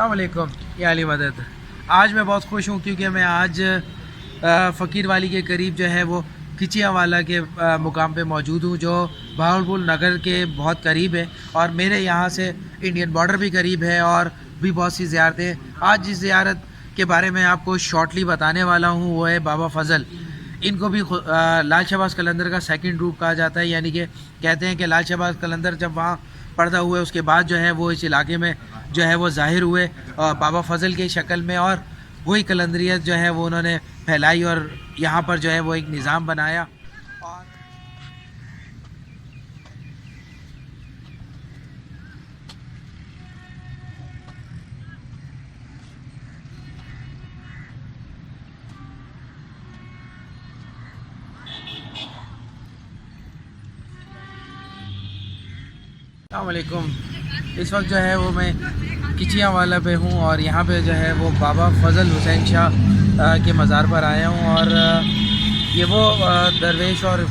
अस्सलाम वालेकुम या अली मदद। आज मैं बहुत खुश हूँ क्योंकि मैं आज फ़कीर वाली के करीब जो है वो खिचियावाला के मुकाम पे मौजूद हूँ, जो बहावलपुर नगर के बहुत करीब है और मेरे यहाँ से इंडियन बॉर्डर भी करीब है और भी बहुत सी ज़ियारतें। आज जिस ज़ियारत के बारे में आपको शॉर्टली बताने वाला हूँ वो है बाबा फजल। इनको भी लाल शहबाज कलंदर का सेकंड रूप कहा जाता है, यानी कि कहते हैं कि लाल शहबाज कलंदर जब वहाँ पैदा हुए उसके बाद जो है वो इस इलाके में जो है वो ज़ाहिर हुए बाबा फजल की शक्ल में, और वही कलंदरियत जो है वो उन्होंने फैलाई और यहाँ पर जो है वो एक निज़ाम बनाया। अस्सलाम वालेकुम। इस वक्त जो है वो मैं खिचियावाला पे हूँ और यहाँ पे जो है वो बाबा फजल हुसैन शाह के मज़ार पर आया हूँ और ये वो दरवेश और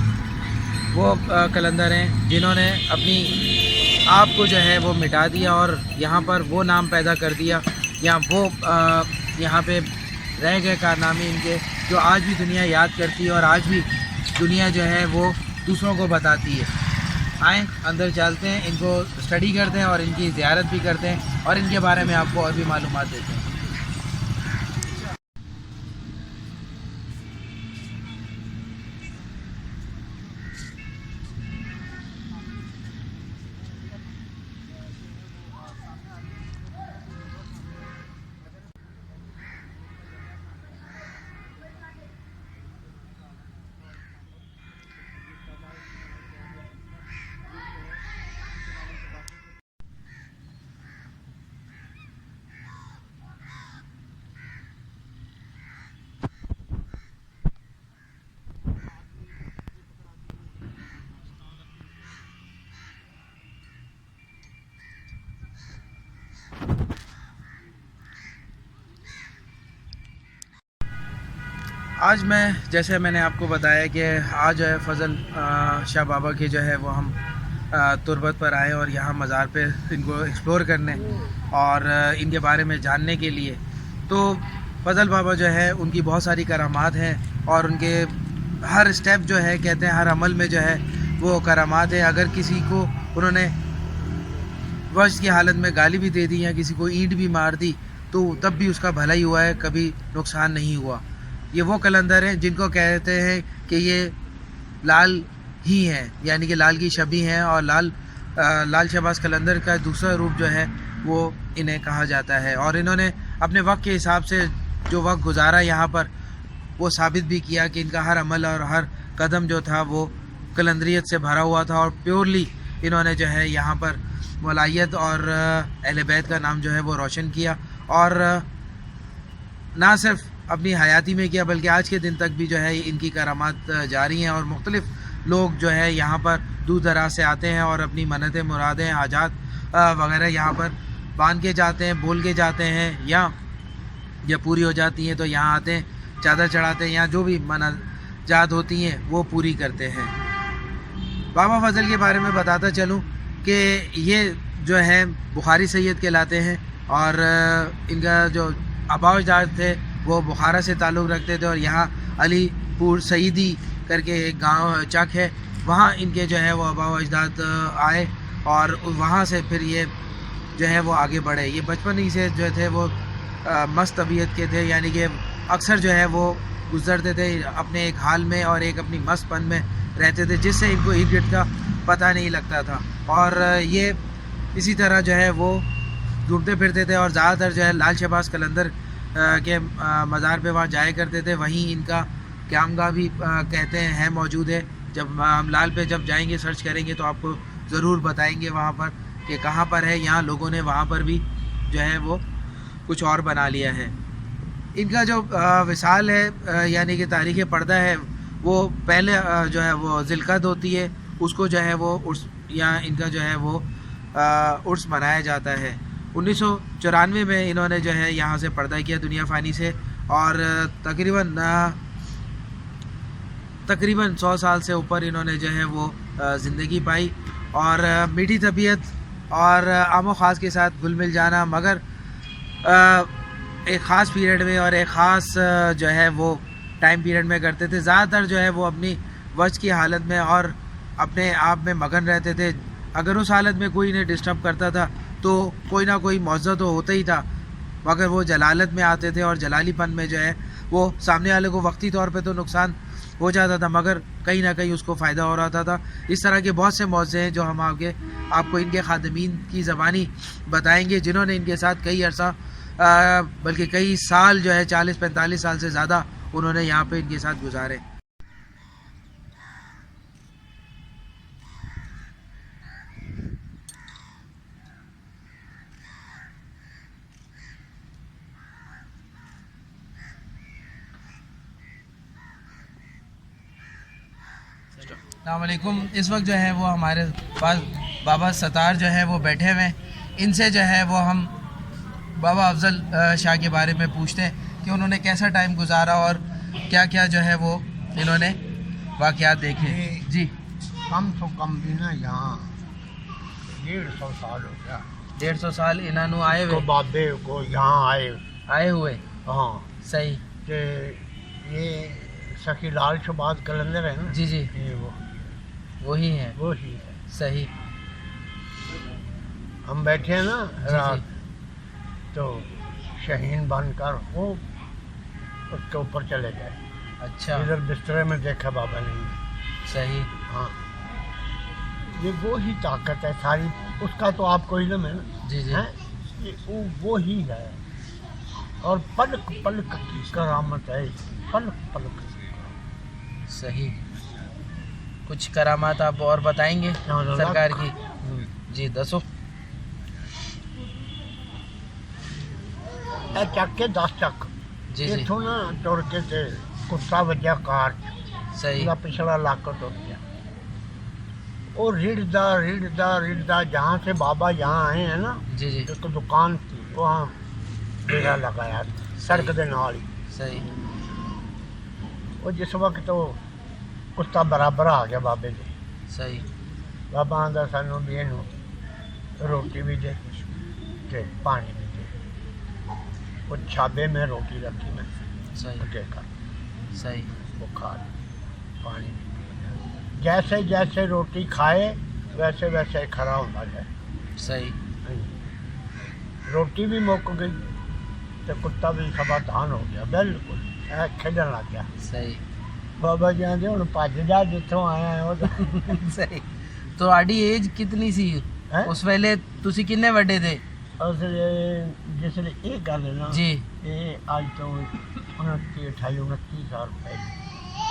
वो कलंदर हैं जिन्होंने अपनी आप को जो है वो मिटा दिया और यहाँ पर वो नाम पैदा कर दिया, या वो यहाँ पे रह गए कारनामे इनके, जो आज भी दुनिया याद करती है और आज भी दुनिया जो है वो दूसरों को बताती है। आएँ अंदर चलते हैं, इनको स्टडी करते हैं और इनकी ज़ियारत भी करते हैं और इनके बारे में आपको और भी मालूमात देते हैं। आज मैं जैसे मैंने आपको बताया कि आज जो है फजल शाह बाबा के जो है वो हम तुरबत पर आए और यहाँ मज़ार पे इनको एक्सप्लोर करने और इनके बारे में जानने के लिए। तो फजल बाबा जो है उनकी बहुत सारी करामात हैं और उनके हर स्टेप जो है कहते हैं हर अमल में जो है वो करामात है। अगर किसी को उन्होंने वश की हालत में गाली भी दे दी या किसी को ईंट भी मार दी तो तब भी उसका भला ही हुआ है, कभी नुकसान नहीं हुआ। ये वो कलंदर हैं जिनको कहते हैं कि ये लाल ही हैं, यानी कि लाल की शबी हैं, और लाल शहबाज कलंदर का दूसरा रूप जो है वो इन्हें कहा जाता है। और इन्होंने अपने वक्त के हिसाब से जो वक्त गुजारा यहाँ पर वो साबित भी किया कि इनका हर अमल और हर कदम जो था वो कलंदरियत से भरा हुआ था और प्योरली इन्होंने जो है यहाँ पर मलायत और अहले बैत का नाम जो है वो रोशन किया, और ना सिर्फ अपनी हयाती में किया बल्कि आज के दिन तक भी जो है इनकी करामात जारी हैं और मुख्तलिफ लोग जो है यहाँ पर दूर दराज से आते हैं और अपनी मन्नतें मुरादें हाजात वगैरह यहाँ पर बांध के जाते हैं, बोल के जाते हैं, या जब पूरी हो जाती हैं तो यहाँ आते हैं, चादर चढ़ाते हैं, यहाँ जो भी मनाजात होती हैं वो पूरी करते हैं। बाबा फजल के बारे में बताता चलूँ कि ये जो है बुखारी सैयद कहलाते हैं और इनका जो आबा अजदाद थे वो बुखारा से ताल्लुक़ रखते थे और यहाँ अलीपुर सईदी करके एक गांव चक है, वहाँ इनके जो है वो आबा अजदाद आए और वहाँ से फिर ये जो है वो आगे बढ़े। ये बचपन ही से जो थे वो मस्त तबीयत के थे, यानी कि अक्सर जो है वो गुजरते थे अपने एक हाल में और एक अपनी मस्तपन में रहते थे, जिससे इनको इर्द गिर्द का पता नहीं लगता था। और ये इसी तरह जो है वो घूमते फिरते थे और ज़्यादातर जो है लाल शहबाज कलंदर के मज़ार पे वहाँ जाया करते थे। वहीं इनका क़यामगाह भी कहते हैं मौजूद है। जब हम लाल पे जब जाएंगे सर्च करेंगे तो आपको ज़रूर बताएंगे वहाँ पर कि कहाँ पर है। यहाँ लोगों ने वहाँ पर भी जो है वो कुछ और बना लिया है। इनका जो विसाल है यानी कि तारीख़ पर्दा है वो पहले जो है वो ज़िलक़द होती है, उसको जो है वो उर्स या इनका जो है वो उर्स मनाया जाता है। 1994 में इन्होंने जो है यहाँ से पर्दा किया दुनिया फ़ानी से और तकरीबन 100 साल से ऊपर इन्होंने जो है वो ज़िंदगी पाई और मीठी तबीयत और आमो ख़ास के साथ घुल मिल जाना, मगर एक ख़ास पीरियड में और एक ख़ास जो है वो टाइम पीरियड में करते थे। ज़्यादातर जो है वो अपनी वश की हालत में और अपने आप में मगन रहते थे। अगर उस हालत में कोई इन्हें डिस्टर्ब करता था तो कोई ना कोई मुआवजा तो होता ही था, मगर वो जलालत में आते थे और जलालीपन में जो है वो सामने वाले को वक्ती तौर पे तो नुकसान हो जाता था, मगर कहीं ना कहीं उसको फ़ायदा हो रहा था। इस तरह के बहुत से मौज़े हैं जो हम आगे आपको इनके खादमीन की ज़बानी बताएंगे, जिन्होंने इनके साथ कई अरसा बल्कि कई साल जो है 40-45 साल से ज़्यादा उन्होंने यहाँ पे इनके साथ गुजारे। अस्सलामुअलैकुम। इस वक्त जो है वो हमारे पास बाबा सत्तार जो है वो बैठे हुए हैं। इनसे जो है वो हम बाबा अफजल शाह के बारे में पूछते हैं कि उन्होंने कैसा टाइम गुजारा और क्या क्या जो है वो इन्होंने वाक़यात देखे। जी, कम तो कम भी ना यहाँ 150 साल हो गया। 150 साल इन्होंने आए हुए, बाबे को यहाँ आए हुए। हाँ सही। कि ये सखी लाल शबाज कलंदर है ना। जी जी, ये वही है। वो ही है। सही। हम बैठे हैं ना जी रात, जी। तो शहीन बनकर वो उसके ऊपर चले गए। अच्छा। इधर बिस्तरे में देखा बाबा ने। सही। हाँ, ये वो ही ताकत है सारी, उसका तो आपको इल्म है ना। जी जी। हैं? ये वो ही है, और पलक पलक की करामत है, पलक पलक की। सही। कुछ करामात आप और बताएंगे सरकार की? जी दसो। चक के 10 चक जी जी। इथों ना टुर के ते कुत्ता वजह कार सही। पूरा पिछला लाकर टुर गया। और रिड़दा जहाँ से बाबा यहाँ आए हैं ना, जी जी। एक दुकान थी वहाँ डेरा लगाया सड़क के नाल ही। सही। और जिस वक्त तो कुत्ता बराबर आ गया बाबे के। सही। बाबा आंदा सानू भी इनू रोटी भी दे ते पानी भी दे। वो छाबे में रोटी रखी मैं सही। उठे कर सही। वो खा ली, पानी भी पिया। जैसे जैसे रोटी खाए वैसे वैसे खड़ा होता जाए। सही। रोटी भी मुक गई तो कुत्ता भी समाधान हो गया, बिल्कुल खेलन लग गया। सही। बाबा जी आंदे हुण भज जा जिथों आया है वो। सही। ਤੁਹਾਡੀ ਏਜ ਕਿੰਨੀ ਸੀ ਹੈਂ? ਉਸ ਵੇਲੇ ਤੁਸੀਂ ਕਿੰਨੇ ਵੱਡੇ थे? जिसले ये गल है ना जी। ये आज तो 29 साल पहले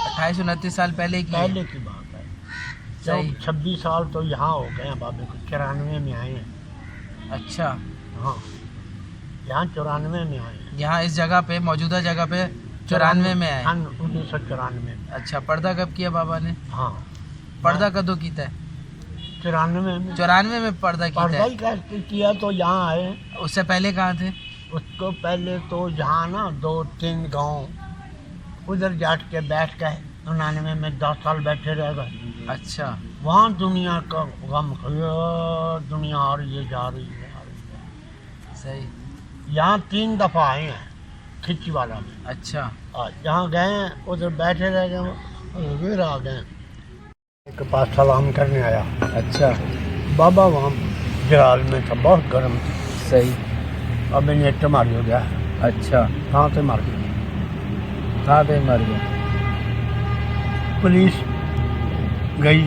28-29 साल पहले की है। पहले की बात है। सही। 26 साल तो यहाँ हो गए हैं बाबे को, 94 में आए हैं। अच्छा। हाँ, यहाँ 94 में आए हैं। यहाँ इस जगह पे मौजूदा जगह पे 94 में आए। 1994 में। अच्छा, पर्दा कब किया बाबा ने? हाँ, पर्दा कदों कीता है? 94 में। 94 में पर्दा कीता पर्दा है। ही करके किया तो यहाँ आए। उससे पहले कहाँ थे? उसको पहले तो यहाँ ना 2-3 गांव उधर जाट के बैठ गए। 99 में 10 साल बैठे रह गए। अच्छा। वहाँ दुनिया का गम, दुनिया आ रही है जा रही है आ रही है। सही। यहाँ 3 दफ़ा आए हैं खिच्चीवाला में। अच्छा। जहाँ गए हैं उधर बैठे रह गए, फिर आ गए। के पास सलाम करने आया। अच्छा। बाबा वहाँ जलाल में था, बहुत गर्म था। सही। अब मैंने इट मारी हो गया। अच्छा। कहाँ पे मार गया? कहाँ पे मर गया? पुलिस गई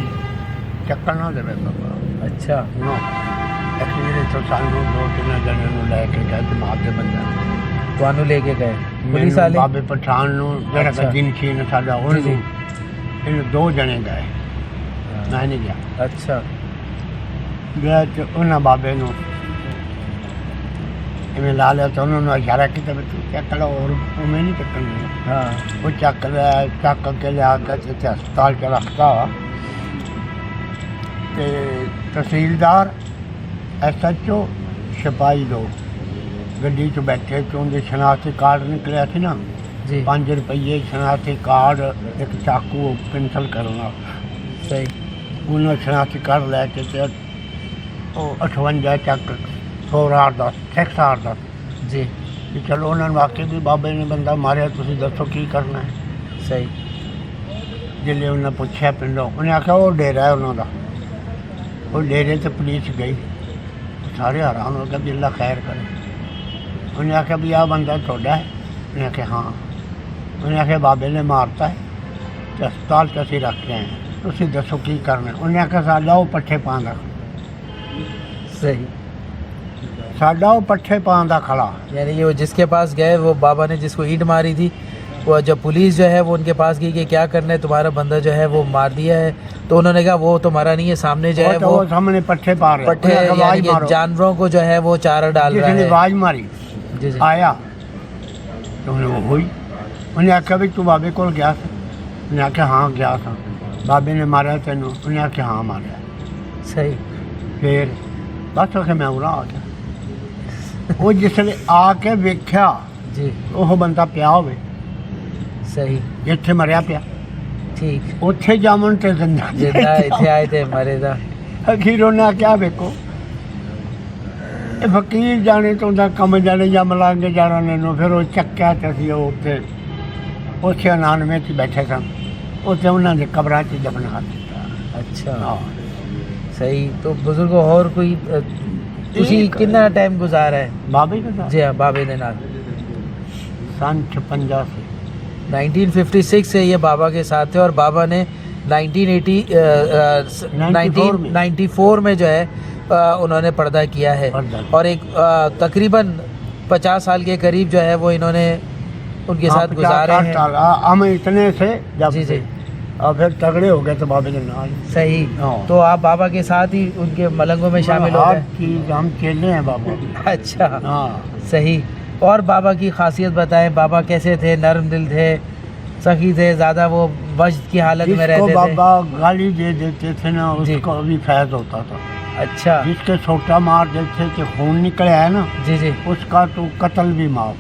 चक्कर ना दे बाबा। अच्छा। नो एक्चुअली तो सानू 2-3 जने लैके गए दिमाग के बंदे ਤੁਹਾਨੂੰ ਲੈ ਕੇ ਗਏ ਪੁਲਿਸ ਮੈਨੂੰ ਵਾਲੇ? ਬਾਬੇ ਪਠਾਨ ਨੂੰ ਜਿਹੜਾ ਅੱਛਾ। ਦਿਨ ਖੀਨ ਸਾਡਾ ਜੀ, ਉਹਨੂੰ ਜੀ। ਇਹਨੂੰ 2 ਜਣੇ ਗਏ, ਮੈਂ ਨਹੀਂ ਗਿਆ। अच्छा। ਗਿਆ ਤੇ ਉਹਨਾਂ ਬਾਬੇ ਨੂੰ ਇਵੇਂ ਲਾ ਲਿਆ ਤਾਂ ਉਹਨਾਂ ਨੂੰ ਇਸ਼ਾਰਾ ਕੀਤਾ ਵੀ ਤੂੰ ਚੱਕ ਲਓ, ਔਰ ਉਵੇਂ ਨਹੀਂ ਚੱਕਣੀ। हाँ। ਉਹ ਚੱਕ ਲਿਆ, ਚੱਕ ਕੇ ਲਿਆ ਕੇ ਇੱਥੇ ਹਸਪਤਾਲ 'ਚ ਰੱਖਤਾ। ਤੇ ਤਹਿਸੀਲਦਾਰ SHO ਸਿਪਾਹੀ ਲੋਕ ਗੱਡੀ 'ਚ ਬੈਠੇ ਤੇ ਉਹਦੇ ਸ਼ਨਾਖਤੀ ਕਾਰਡ ਨਿਕਲਿਆ ਸੀ ਨਾ, जी। 5 ਰੁਪਏ ਸ਼ਨਾਖਤੀ ਕਾਰਡ, ਇੱਕ ਚਾਕੂ ਪੈਨਸਲ ਕਰਨਾ। सही। ਉਹਨਾਂ ਸ਼ਨਾਖਤੀ ਕਾਰਡ ਲੈ ਕੇ ਤੇ ਉਹ 58 ਚੱਕ 100 ਦਾ 6 ਦਾ जी ਵੀ ਚਲੋ ਉਹਨਾਂ ਨੂੰ ਆਖੇ ਵੀ ਬਾਬੇ ਨੇ ਬੰਦਾ ਮਾਰਿਆ, ਤੁਸੀਂ ਦੱਸੋ ਕੀ ਕਰਨਾ ਹੈ। सही ਜਿਲੇ ਉਹਨਾਂ ਪੁੱਛਿਆ ਪਿੰਡੋਂ, ਉਹਨੇ ਆਖਿਆ ਉਹ ਡੇਰਾ ਹੈ ਉਹਨਾਂ ਦਾ। ਉਹ ਡੇਰੇ ਤੇ ਪੁਲਿਸ ਗਈ, ਸਾਰੇ ਹੈਰਾਨ ਹੋ ਗਏ ਵੀ ਅੱਲਾ ਖੈਰ ਕਰੇ। ਉਹਨੇ ਆਖਿਆ ਵੀ ਆਹ ਬੰਦਾ ਤੁਹਾਡਾ ਹੈ? ਉਹਨੇ ਆਖਿਆ ਹਾਂ। ਉਹਨੇ ਆਖਿਆ ਬਾਬੇ ਨੇ ਮਾਰਤਾ ਹੈ ਤੇ ਹਸਪਤਾਲ 'ਚ ਅਸੀਂ ਰੱਖ ਕੇ ਆਏ ਹਾਂ, ਤੁਸੀਂ ਦੱਸੋ ਕੀ ਕਰਨਾ। ਉਹਨੇ ਆਖਿਆ ਸਾਡਾ ਉਹ ਪੱਠੇ ਪਾਉਂਦਾ, सही, ਸਾਡਾ ਉਹ ਪੱਠੇ ਪਾਉਂਦਾ ਖੜਾ। यानी कि वो जिसके पास गए, वो बाबा ने जिसको ईंट मारी थी, वो जब पुलिस जो है वो उनके पास गई कि क्या करना है, तुम्हारा बंदा जो है वो मार दिया है, तो उन्होंने कहा वो तुम्हारा नहीं है, सामने जो है वो सामने पट्टे पा रहे, पट्टे यानी कि जानवरों को जो है वो चारा डाल रहा है। आवाज मारी जी जी आया तो वो हुई। उन्हें आख्या भी तू बाबे को गया था? उन्हें आख्या हाँ गया था। बाबे ने मारा तेन? उन्हें आख्या हाँ मारा। सही, फिर बस आखे मैं उरा आ गया। वो जिसने आके वेख्या जी ਉਹ ਬੰਦਾ ਪਿਆ ਹੋਵੇ, सही, ਇੱਥੇ ਮਰਿਆ ਪਿਆ, ठीक, ਉੱਥੇ ਜਾਮਨ ਤੇ ਜ਼ਿੰਦਾ जिंदा इथे आए थे मरे था। ਅਖੀਰ ਉਹਨਾਂ ਕਿਹਾ ਵੇਖੋ ਇਹ ਫਕੀਰ ਜਾਣੇ ਤੋਂ ਦਾ ਕੰਮ ਜਾਣੇ ਜਾਂ ਮਲਾਂਗੇ ਜਾਣੇ ਨੂੰ। ਫਿਰ ਉਹ ਚੱਕਿਆ ਤੇ ਅਸੀਂ ਉਹ ਉੱਥੇ 99 'ਚ ਬੈਠੇ ਸਨ, ਉੱਥੇ ਉਹਨਾਂ ਦੇ ਕਬਰਾਂ 'ਚ ਦਫਨਾ ਦਿੱਤਾ। अच्छा ਹਾਂ सही, तो बुजुर्गो और कोई ਤੁਸੀਂ ਕਿੰਨਾ ਟਾਈਮ ਗੁਜ਼ਾਰਾ ਹੈ? ਬਾਬੇ ਦੇ ਨਾਲ जी हाँ, बाबे के नाल सन 56 से 1956 से ये बाबा के साथ थे, और बाबा ने 1994 में जो है उन्होंने पर्दा किया है, पर्दा। और एक तकरीबन 50 साल के करीब जो है वो इन्होंने उनके साथ गुजारे हैं। हम इतने से जब जी जी, और फिर तगड़े हो गए तो बाबे के नाल। सही, हाँ। तो आप बाबा के साथ ही उनके मलंगों में शामिल हो हर गए? चीज हम चेले हैं बाबा की। अच्छा, हाँ सही। और बाबा की खासियत बताएं, बाबा कैसे थे? नरम दिल थे, सखी थे, ज़्यादा वो वज्द की हालत में जिसको रहते थे? बाबा गाली दे देते थे ना जी। उसको भी फैज होता था। अच्छा, जिसके छोटा मार देते थे खून निकले है ना, जी जी, उसका तो कत्ल भी माफ।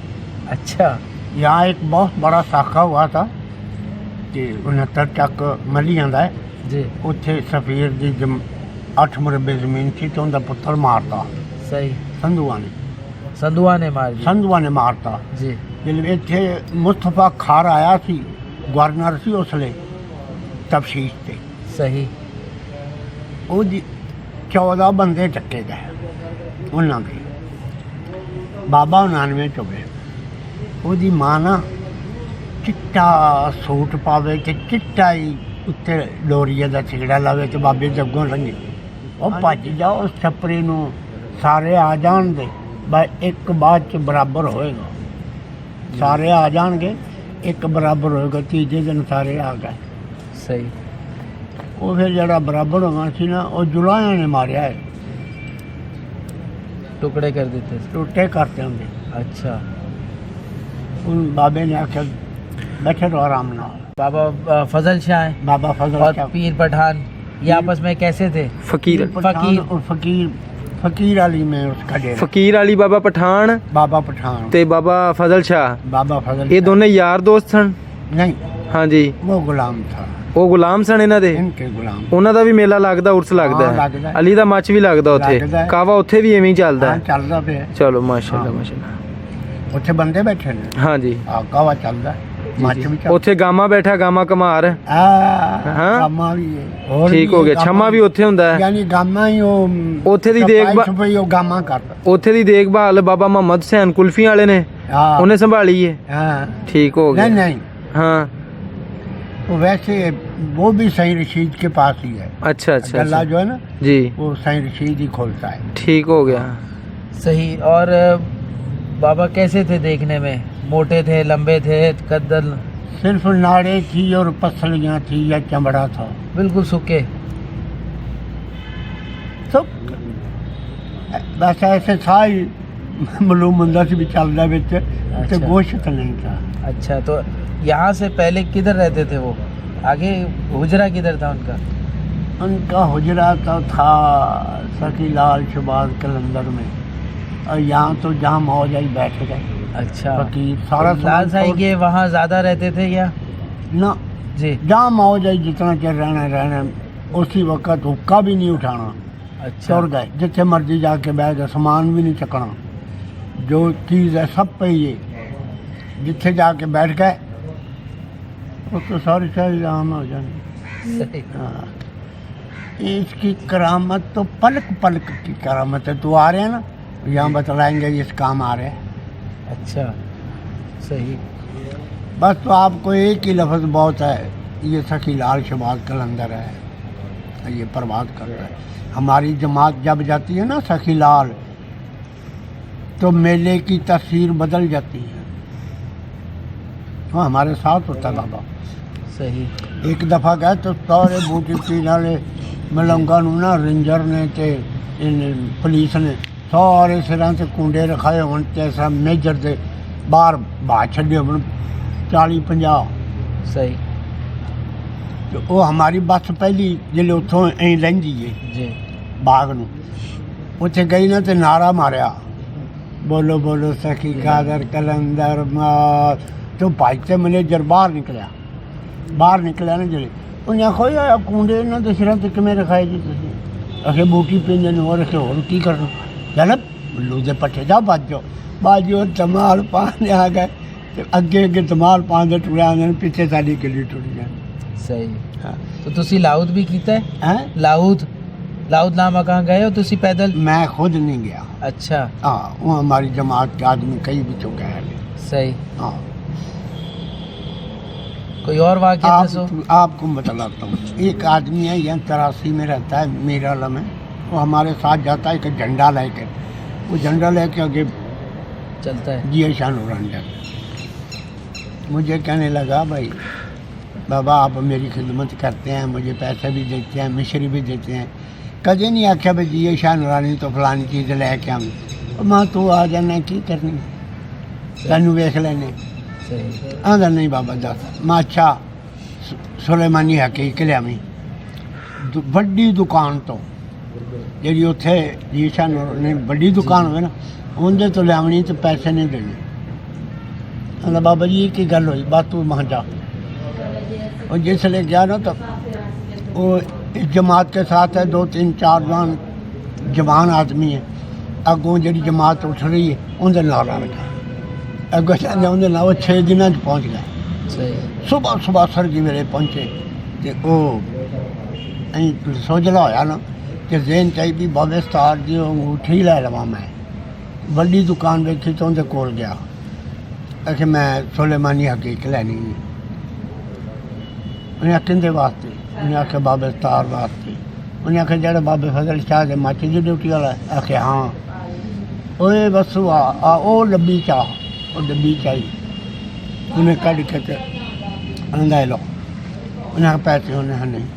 अच्छा, यहाँ एक बहुत बड़ा साखा हुआ था कि 69 तक मलियां ਦਾ जी, ਉੱਥੇ ਸਫੀਰ ਦੀ 8 ਮੁਰਬੇ ਜ਼ਮੀਨ ਸੀ ਤੇ ਉਹਦਾ ਪੁੱਤਰ ਮਾਰਤਾ सही, ਸੰਧੂਆਂ ਨੇ। संधुआ ने मार दिया? ਸੰਧੂਆਂ ਨੇ ਮਾਰਤਾ। जी, ਜਦੋਂ ਇੱਥੇ ਮੁਸਤਫਾ ਖਾਰ ਆਇਆ ਸੀ, ਗਵਰਨਰ ਸੀ ਉਸ ਵੇਲੇ ਤਫਸੀਸ਼ ਤੇ, सही, ਉਹਦੀ 14 ਬੰਦੇ ਚੱਕੇ ਗਏ ਉਹਨਾਂ ਦੇ। ਬਾਬਾ 99 ਚ ਹੋ ਗਏ। ਉਹਦੀ ਮਾਂ ਨਾ ਚਿੱਟਾ ਸੂਟ ਪਾਵੇ ਤੇ ਚਿੱਟਾ ਹੀ ਉੱਤੇ ਡੋਰੀਏ ਦਾ ਛਿਗੜਾ ਲਾਵੇ ਤੇ ਬਾਬੇ ਦੇ ਅੱਗੋਂ ਲੰਘੇ। ਉਹ ਭੱਜ ਜਾ ਉਸ ਛੱਪਰੀ ਨੂੰ ਸਾਰੇ ਆ ਜਾਣ ਦੇ, ਬਈ ਇੱਕ ਬਾਅਦ ਚ ਬਰਾਬਰ ਹੋਏਗਾ। ਸਾਰੇ ਆ ਜਾਣਗੇ, ਇੱਕ ਬਰਾਬਰ ਹੋਏਗਾ। ਤੀਜੇ ਦਿਨ ਸਾਰੇ ਆ ਗਏ। सही, ਉਹ ਫਿਰ ਜਿਹੜਾ ਬਰਾਬਰ ਹੋਣਾ ਸੀ ਨਾ, ਉਹ ਜੁਲਾਹਿਆਂ ਨੇ ਮਾਰਿਆ ਹੈ, टुकड़े कर देते थे? ਟੁੱਟੇ ਕਰਤੇ ਹੁੰਦੇ। अच्छा, उन बाबे ने आख्या बैठे रहो आराम नाल। बाबा फजल शाह हैं बाबा फजल और शाह पीर पठान, ये आपस में कैसे थे? फकीर पठान और फकीर फकीर अली में उसका डेरा। ਫਕੀਰ ਵਾਲੀ ਬਾਬਾ ਪਠਾਨ बाबा पठान ਤੇ ਬਾਬਾ ਫਜ਼ਲ ਸ਼ਾਹ, बाबा फजल ਇਹ शाह। ਦੋਨੇ ਯਾਰ ਦੋਸਤ ਸਨ? नहीं, ਹਾਂਜੀ, वो गुलाम था, ਉਹ ਗੁਲਾਮ ਸਨ ਇਹਨਾਂ ਦੇ। इनके गुलाम। ਉਹਨਾਂ ਦਾ ਵੀ ਮੇਲਾ ਲੱਗਦਾ, ਉਰਸ ਲੱਗਦਾ ਹਾਂ, ਲੱਗਦਾ ਹੈ। ਹੈ। ਅਲੀ ਦਾ ਮੱਚ ਵੀ ਲੱਗਦਾ ਉੱਥੇ, ਲੱਗਦਾ ਹੈ। ਕਾਵਾ ਉੱਥੇ ਵੀ ਐਵੇਂ ਹੀ ਚੱਲਦਾ हाँ ਹੈ। चलता पे ਚਲੋ ਮਾਸ਼ਾਅੱਲਾ ਹਾਂ। ਮਾਸ਼ਾਅੱਲਾ। उत्थे बंदे बैठे ने, ਹਾਂਜੀ, गावा चलता मच भी चलता। ਉੱਥੇ ਗਾਮਾ ਬੈਠਾ, ਗਾਮਾ ਕਮਾਰ। हाँ। गामा भी है और ਠੀਕ भी ਹੋ है, ਗਿਆ, गामा ਛਮਾ ਵੀ ਉੱਥੇ ਹੁੰਦਾ ਹੈ। यानी गामा ही वो ਉੱਥੇ ਦੀ सफाई ਦੇਖਭਾਲ सफाई वो गामा करता। ਉੱਥੇ ਦੀ ਦੇਖਭਾਲ ਬਾਬਾ ਮੁਹੰਮਦ ਹੁਸੈਨ ਕੁਲਫੀ ਵਾਲੇ ਨੇ हाँ ਉਹਨੇ ਸੰਭਾਲੀ ਹੈ। हाँ। ਠੀਕ ਹੋ नहीं ਗਿਆ। नहीं, ਹਾਂ, वो वैसे वो भी सही रशीद के पास ही है। ਅੱਛਾ ਅੱਛਾ गला ਅੱਛਾ। जो है ना, ਜੀ, वो सही रशीद ही खोलता है। ਠੀਕ ਹੋ ਗਿਆ। सही। और बाबा कैसे थे देखने में? मोटे थे, लंबे थे, कद्दल? सिर्फ नाड़े थी और पसलियाँ थी या चमड़ा था, बिल्कुल सूखे? तो बस ऐसे था ही मालूम ਹੁੰਦਾ ਸੀ ਵੀ ਚੱਲਦਾ ਵਿੱਚ ਤੇ अच्छा। ਗੋਸ਼ਤ नहीं था। अच्छा, तो यहाँ से पहले किधर रहते थे वो? आगे हुजरा किधर था उनका? उनका हुजरा तो था सकीलाल शबाज कलंदर में, और यहाँ तो जहाँ मौज आई बैठ गए अच्छा, फकीर। सारा लाल सामान साई छोड़- के वहाँ ज़्यादा रहते थे या? ना, जी, जहाँ मौज आई जितना चਿਰ रहना रहना, उसी वक्त हुक्का भी नहीं उठाना, अच्छा, तुर गए जिथे मर्जी जाके बह गए, सामान भी नहीं चकना। जो चीज़ है सब पे ये जिथे जाके बैठ गए वो तो सारी सारी आम हो जानी। हाँ, इसकी करामत तो पलक पलक की करामत है। तू आ रहे हैं ना, यहाँ बतलाएंगे इस काम आ रहे हैं। अच्छा, सही। बस तो आपको एक ही लफ्ज़ बहुत है, ये सखी लाल शहबाज कलंदर है, ये प्रभात करता है। हमारी जमात जब जाती है ना सखी लाल, तो मेले की तस्वीर बदल जाती है। वो हमारे साथ होता है बाबा। सही। एक दफ़ा गए तो सारे बूटी पीने वाले मलंगा ना रेंजर ने ते पुलिस ने सारे सिरां से कुंडे रखाए होने जैसा मेजर दे बाहर बाहर छड़े हो 40-50। सही। तो वो हमारी बस पहली जिले उतों ऐ लंघी है जी। बाग नूं उत्थे गई ना ते नारा मारिया, बोलो बोलो सखी कादर कलंदर मार। तो भाई ते मैनेजर बाहर निकलिया ना जिले उन्हें आखो यार कुंडे इन्हों के सिरों से किमें रखाए जी तुम? अखे बूटी पींदे ने और अखे होर की करना, चल बल्लू दे पट्ठे जा बाजो धमाल पाने आ गए। तो अगे अगे धमाल पाने टुरे आने पिछे साड़ी गली टुर जाए। सही। हाँ। तो तुसी लाउद भी कीता है? हैं? लाउद नामा कहाँ गए हो तुसी पैदल? मैं खुद नहीं गया। अच्छा। हाँ, वो हमारी जमात के आदमी कई भी तो गए हैं। सही। हाँ, कोई और वाक़या दसो। आपको बतलाता हूँ। एक आदमी है यहाँ 83 में रहता है, मीराला में। वो हमारे साथ जाता है, एक झंडा लेकर, वो झंडा लेके आगे चलता है। जी शान उड़ान जाता है। मुझे कहने लगा, भाई बाबा आप मेरी खिदमत करते हैं, मुझे पैसे भी देते हैं, मिश्री भी देते हैं, कदे नहीं आख्या भाई जी शान उड़ानी तो फलानी चीज़ लैके आऊँ। मां तू आ जाना की करनी, तेनू वेख लेने। सही। आंदा नहीं बाबा दस। मैं अच्छा सुलेमानी हकीक लियावी वड्डी दुकान तो जी उत्थे जीशा ने वड्डी दुकान हो ना उनके तो लियावनी तो पैसे नहीं देने। आंदा बाबा जी की गल हुई, बात तू वहाँ जा। और जिसले गया ना तो वो इस जमात के साथ है 2-3-4 जवान आदमी है। अगों जी जमात उठ रही है उनके नाल रखा अगों जाने उनके नाल वो 6 दिन पहुँच गए। सही। सुबह सरगी वेले पहुँचे तो वो सोचला होया ना कि जेन चाहिए बाबे स्टार की अंगूठी लै लवा। मैं वड्डी दुकान देखी तो उनके कोल गया, आखे मैं सुलेमानी हकीक लैनी है। उन्हें किंदे वास्ते? उन्हें आखे बाबे स्टार वास्ते। उन्हें आखे जेड़ा बाबे फजल शाह के माची की ड्यूटी वाला है? आखे हाँ। ओए बस ओ डब्बी चाह, वो डब्बी चाहिए। उन्हें कढ़ के आंदा लो। उन्हें पैसे उन्हें नहीं।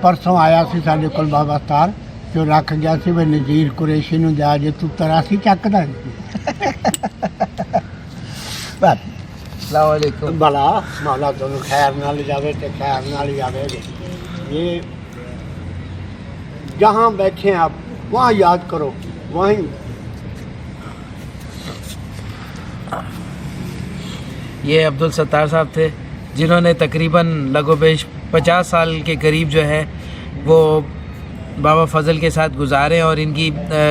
परसों आया सी साढ़े कोल बाबा स्टार जो रख गया सी वे नज़ीर कुरैशी नूं जा जे तू 83 चकदा बस। अस्सलाम वालेकुम। भला मौला तुम खैर नाल जावे तो खैर नाल ही आवे। ये जहाँ बैठे आप वहाँ याद करो, वहीं ये अब्दुल सत्तार साहब थे जिन्होंने तकरीबन लगोबेश 50 साल के करीब जो है वो बाबा फजल के साथ गुजारे और इनकी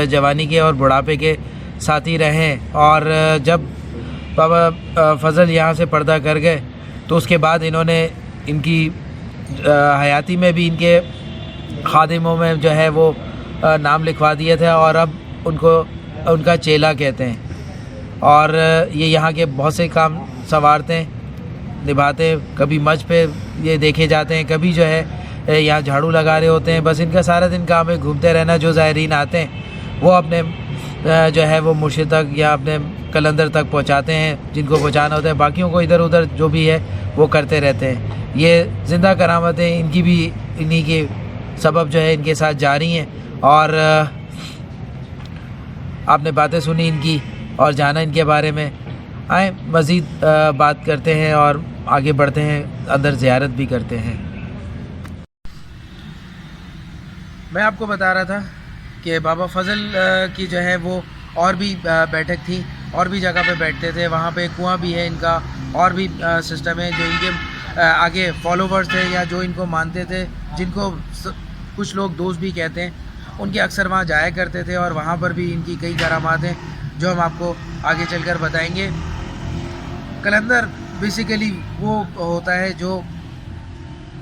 जवानी के और बुढ़ापे के साथी रहें। और जब बाबा फजल यहाँ से पर्दा कर गए तो उसके बाद इन्होंने इनकी हयाती में भी इनके खादिमों में जो है वो नाम लिखवा दिया था और अब उनको उनका चेला कहते हैं। और ये यहाँ के बहुत से काम संवारते निभाते हैं। कभी मंच पे ये देखे जाते हैं, कभी जो है यहाँ झाड़ू लगा रहे होते हैं। बस इनका सारा दिन काम है घूमते रहना। जो ज़ायरीन आते हैं वो अपने जो है वो मुर्शिद तक या अपने कलंदर तक पहुँचाते हैं जिनको पहुँचाना होता है। बाकियों को इधर उधर जो भी है वो करते रहते हैं। ये ज़िंदा करामतें इनकी भी इन्हीं के सबब जो है इनके साथ जारी हैं। और आपने बातें सुनी इनकी और जाना इनके बारे में। आए मज़ीद बात करते हैं और आगे बढ़ते हैं, अंदर ज़ियारत भी करते हैं। मैं आपको बता रहा था कि बाबा फजल की जो है वो और भी बैठक थी, और भी जगह पे बैठते थे। वहाँ पे कुआं भी है इनका, और भी सिस्टम है। जो इनके आगे फॉलोवर्स थे या जो इनको मानते थे, जिनको कुछ लोग दोस्त भी कहते हैं, उनके अक्सर वहाँ जाया करते थे और वहाँ पर भी इनकी कई करामात हैं। जो हम आपको आगे चलकर बताएंगे। कलंदर बेसिकली वो होता है जो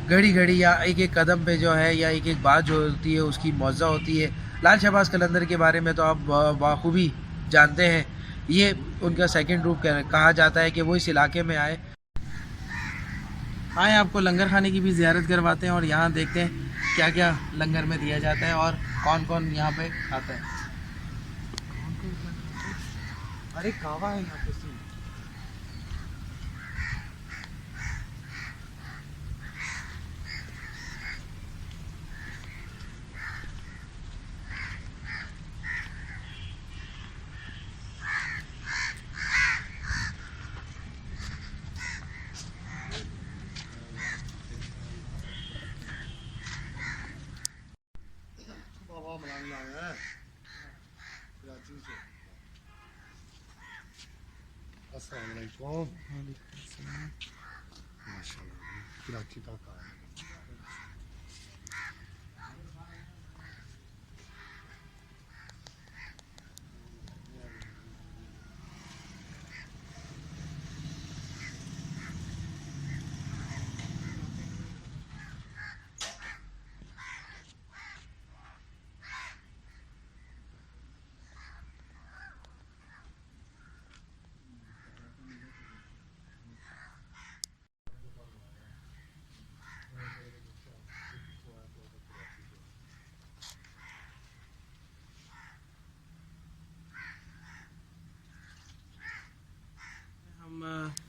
घड़ी घड़ी या एक एक कदम पे जो है या एक एक बात जो होती है उसकी मौज़ा होती है। लाल शहबाज कलंदर के बारे में तो आप बाखूबी जानते हैं। ये उनका सेकंड रूप कहा जाता है कि वो इस इलाके में आए आपको लंगर खाने की भी ज़ियारत करवाते हैं और यहाँ देखते हैं क्या क्या लंगर में दिया जाता है और कौन कौन यहाँ पे खाता है। अरे कावा है यहाँ पे अस्सलाम वालेकुम। माशाल्लाह कराची का काम है।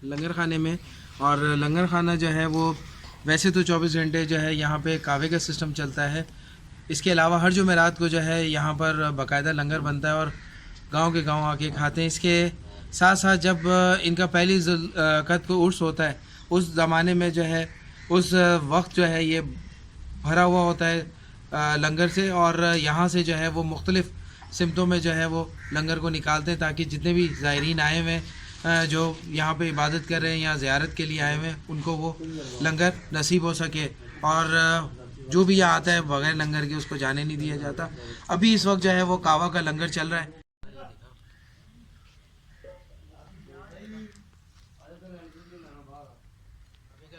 लंगर खाने में और लंगर खाना जो है वो वैसे तो 24 घंटे जो है यहाँ पे कावे का सिस्टम चलता है। इसके अलावा हर जुमेरात को जो है यहाँ पर बाकायदा लंगर बनता है और गांव के गांव आके खाते हैं। इसके साथ साथ जब इनका पहली कद को उर्स होता है उस ज़माने में जो है उस वक्त जो है ये भरा हुआ होता है लंगर से और यहाँ से जो है वो मुख्तलिफ़ सिमतों में जो है वो लंगर को निकालते हैं ताकि जितने भी ज़ायरीन आए हुए हैं जो यहाँ पे इबादत कर रहे हैं या ज़ियारत के लिए आए हुए हैं उनको वो लंगर नसीब हो सके। और जो भी यहाँ आता है बगैर लंगर के उसको जाने नहीं दिया जाता। अभी इस वक्त जो है वो कावा का लंगर चल रहा है।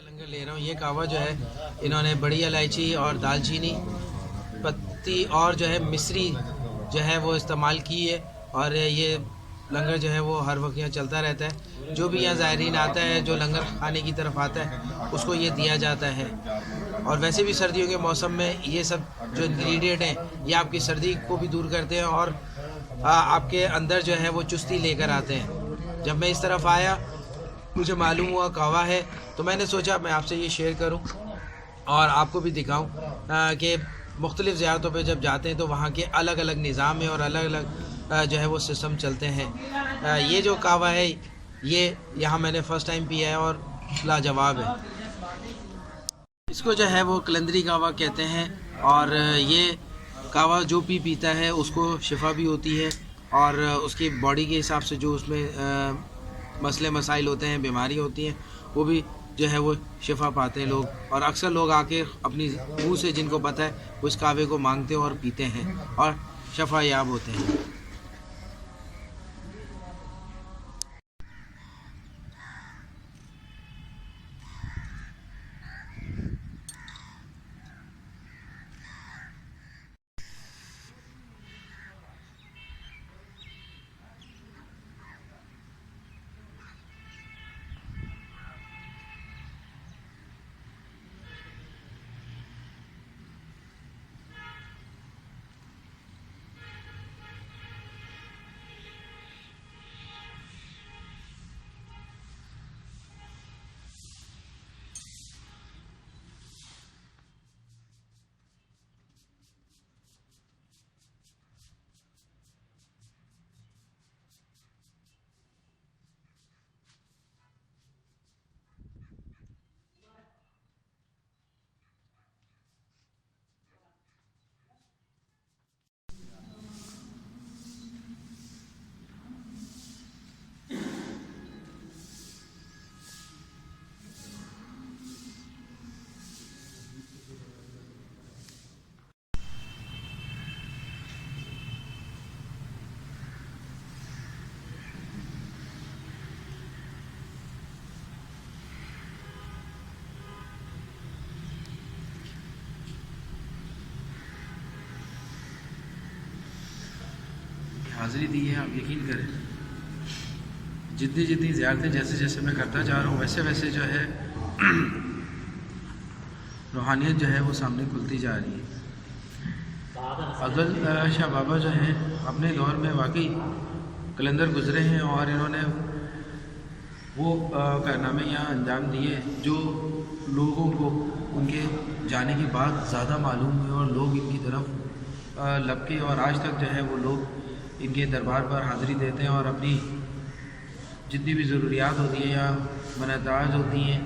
लंगर ले रहा हूँ। ये कावा जो है इन्होंने बड़ी इलायची और दालचीनी पत्ती और जो है मिश्री जो है वो इस्तेमाल की है और ये लंगर जो है वो हर वक्त यहाँ चलता रहता है। जो भी यहाँ ज़ायरीन आता है जो लंगर खाने की तरफ आता है उसको ये दिया जाता है। और वैसे भी सर्दियों के मौसम में ये सब जो इंग्रेडिएंट हैं ये आपकी सर्दी को भी दूर करते हैं और आपके अंदर जो है वो चुस्ती लेकर आते हैं। जब मैं इस तरफ आया मुझे मालूम हुआ कावा है तो मैंने सोचा मैं आपसे ये शेयर करूं और आपको भी दिखाऊं कि मुख्तलिफ़ ज़ियारतों पे जब जाते हैं तो वहाँ के अलग अलग निज़ाम है और अलग अलग जो है वो सिस्टम चलते हैं। ये जो कावा है ये यहाँ मैंने फ़र्स्ट टाइम पिया है और लाजवाब है। इसको जो है वो कलंदरी कावा कहते हैं और ये कावा जो पीता है उसको शिफा भी होती है और उसकी बॉडी के हिसाब से जो उसमें मसले मसाइल होते हैं बीमारी होती हैं वो भी जो है वो शिफा पाते हैं लोग। और अक्सर लोग आके अपनी मुंह से जिनको पता है उस कावे को मांगते हैं और पीते हैं और शफा याब होते हैं। हाज़िरी दी है, आप यकीन करें जितनी जितनी ज़ियारतें जैसे जैसे मैं करता जा रहा हूँ वैसे वैसे जो है रूहानियत जो है वो सामने खुलती जा रही है। अफजल शाह बाबा जो हैं अपने दौर में वाकई कलंदर गुज़रे हैं और इन्होंने वो कारनामे यहाँ अंजाम दिए जो लोगों को उनके जाने के बाद ज़्यादा मालूम हुए और लोग इनकी तरफ लपके और आज तक जो है वो लोग इनके दरबार पर हाज़िरी देते हैं और अपनी जितनी भी ज़रूरियात होती हैं या मनताज होती हैं,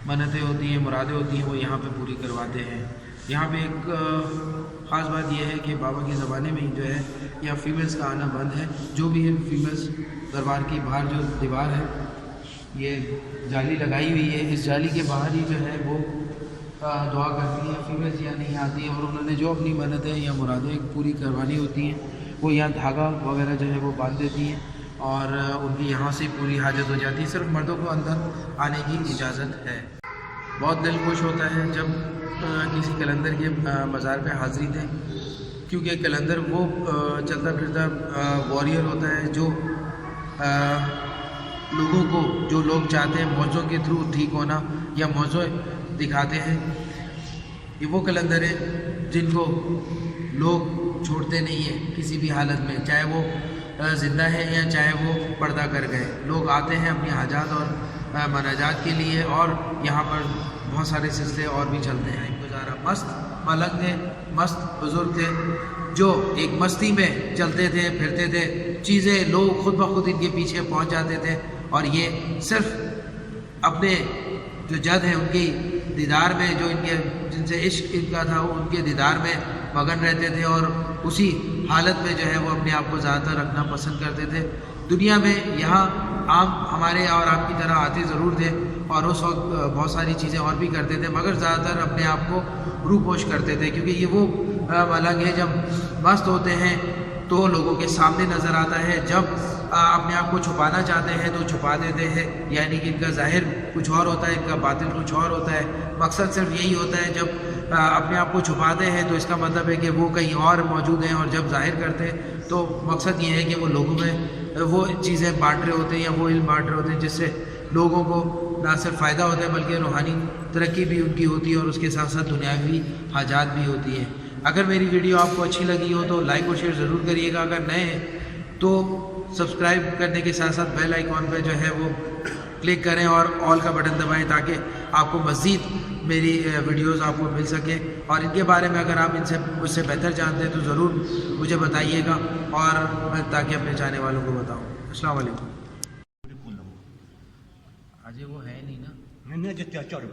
मन्नतें होती हैं, मुरादें होती हैं, वो यहाँ पे पूरी करवाते हैं। यहाँ पे एक ख़ास बात यह है कि बाबा के ज़माने में ही जो है यहाँ फ़ीमेल्स का आना बंद है। जो भी है फ़ीमेल्स दरबार की बाहर जो दीवार है ये जाली लगाई हुई है, इस जाली के बाहर ही जो है वो दुआ करती हैं। फीमेल्स यहाँ नहीं आती हैं और उन्होंने जो अपनी मन्नतें या मुरादें पूरी करवानी होती हैं वो यहाँ धागा वगैरह जो है वो बांध देती हैं और उनकी यहाँ से पूरी हाजत हो जाती है। सिर्फ मर्दों को अंदर आने की इजाज़त है। बहुत दिल खुश होता है जब किसी कलंदर के मज़ार पे हाज़िरी दें, क्योंकि कलंदर वो चलता फिरता वॉरियर होता है जो लोगों को, जो लोग चाहते हैं मौजों के थ्रू ठीक होना या मौजों दिखाते हैं, ये वो कलंदर हैं जिनको लोग छोड़ते नहीं हैं किसी भी हालत में, चाहे वो ज़िंदा है या चाहे वो पर्दा कर गए। लोग आते हैं अपनी हाजात और मनाजात के लिए और यहाँ पर बहुत सारे सिलसिले और भी चलते हैं। गुजारा मस्त मलंग थे, मस्त बुज़ुर्ग थे जो एक मस्ती में चलते थे फिरते थे, चीज़ें लोग खुद ब खुद इनके पीछे पहुँच जाते थे और ये सिर्फ अपने जो जद हैं उनकी दीदार में, जो इनके जिनसे इश्क इनका था उनके दीदार में मगन रहते थे और उसी हालत में जो है वो अपने आप को ज़्यादातर रखना पसंद करते थे। दुनिया में यहाँ आम हमारे और आपकी तरह आते ज़रूर थे और उस वक्त बहुत सारी चीज़ें और भी करते थे, मगर ज़्यादातर अपने आप को रूपोश करते थे, क्योंकि ये वो मलंग है जब मस्त होते हैं तो लोगों के सामने नज़र आता है, जब अपने आप को छुपाना चाहते हैं तो छुपा देते हैं। यानी कि इनका ज़ाहिर कुछ और होता है, इनका बातिन कुछ और होता है। मकसद सिर्फ यही होता है जब अपने आप को छुपाते हैं तो इसका मतलब है कि वो कहीं और मौजूद हैं, और जब जाहिर करते हैं तो मकसद ये है कि वो लोगों में वो चीज़ें बांट रहे होते हैं या वो इल्म बांट रहे होते हैं जिससे लोगों को ना सिर्फ फ़ायदा होता है बल्कि रूहानी तरक्की भी उनकी होती है और उसके साथ साथ दुनियावी हाजात भी होती है। अगर मेरी वीडियो आपको अच्छी लगी हो तो लाइक और शेयर ज़रूर करिएगा। अगर नए हैं तो सब्सक्राइब करने के साथ साथ बेल आइकॉन पर जो है वो क्लिक करें और ऑल का बटन दबाएं ताकि आपको मज़ीद मेरी वीडियोस आपको मिल सके। और इनके बारे में अगर आप इनसे मुझसे बेहतर जानते हैं तो ज़रूर मुझे बताइएगा और मैं ताकि अपने चाहने वालों को बताऊँ। अस्सलाम वालेकुम। आज वो है नहीं ना। मैंने जो चढ़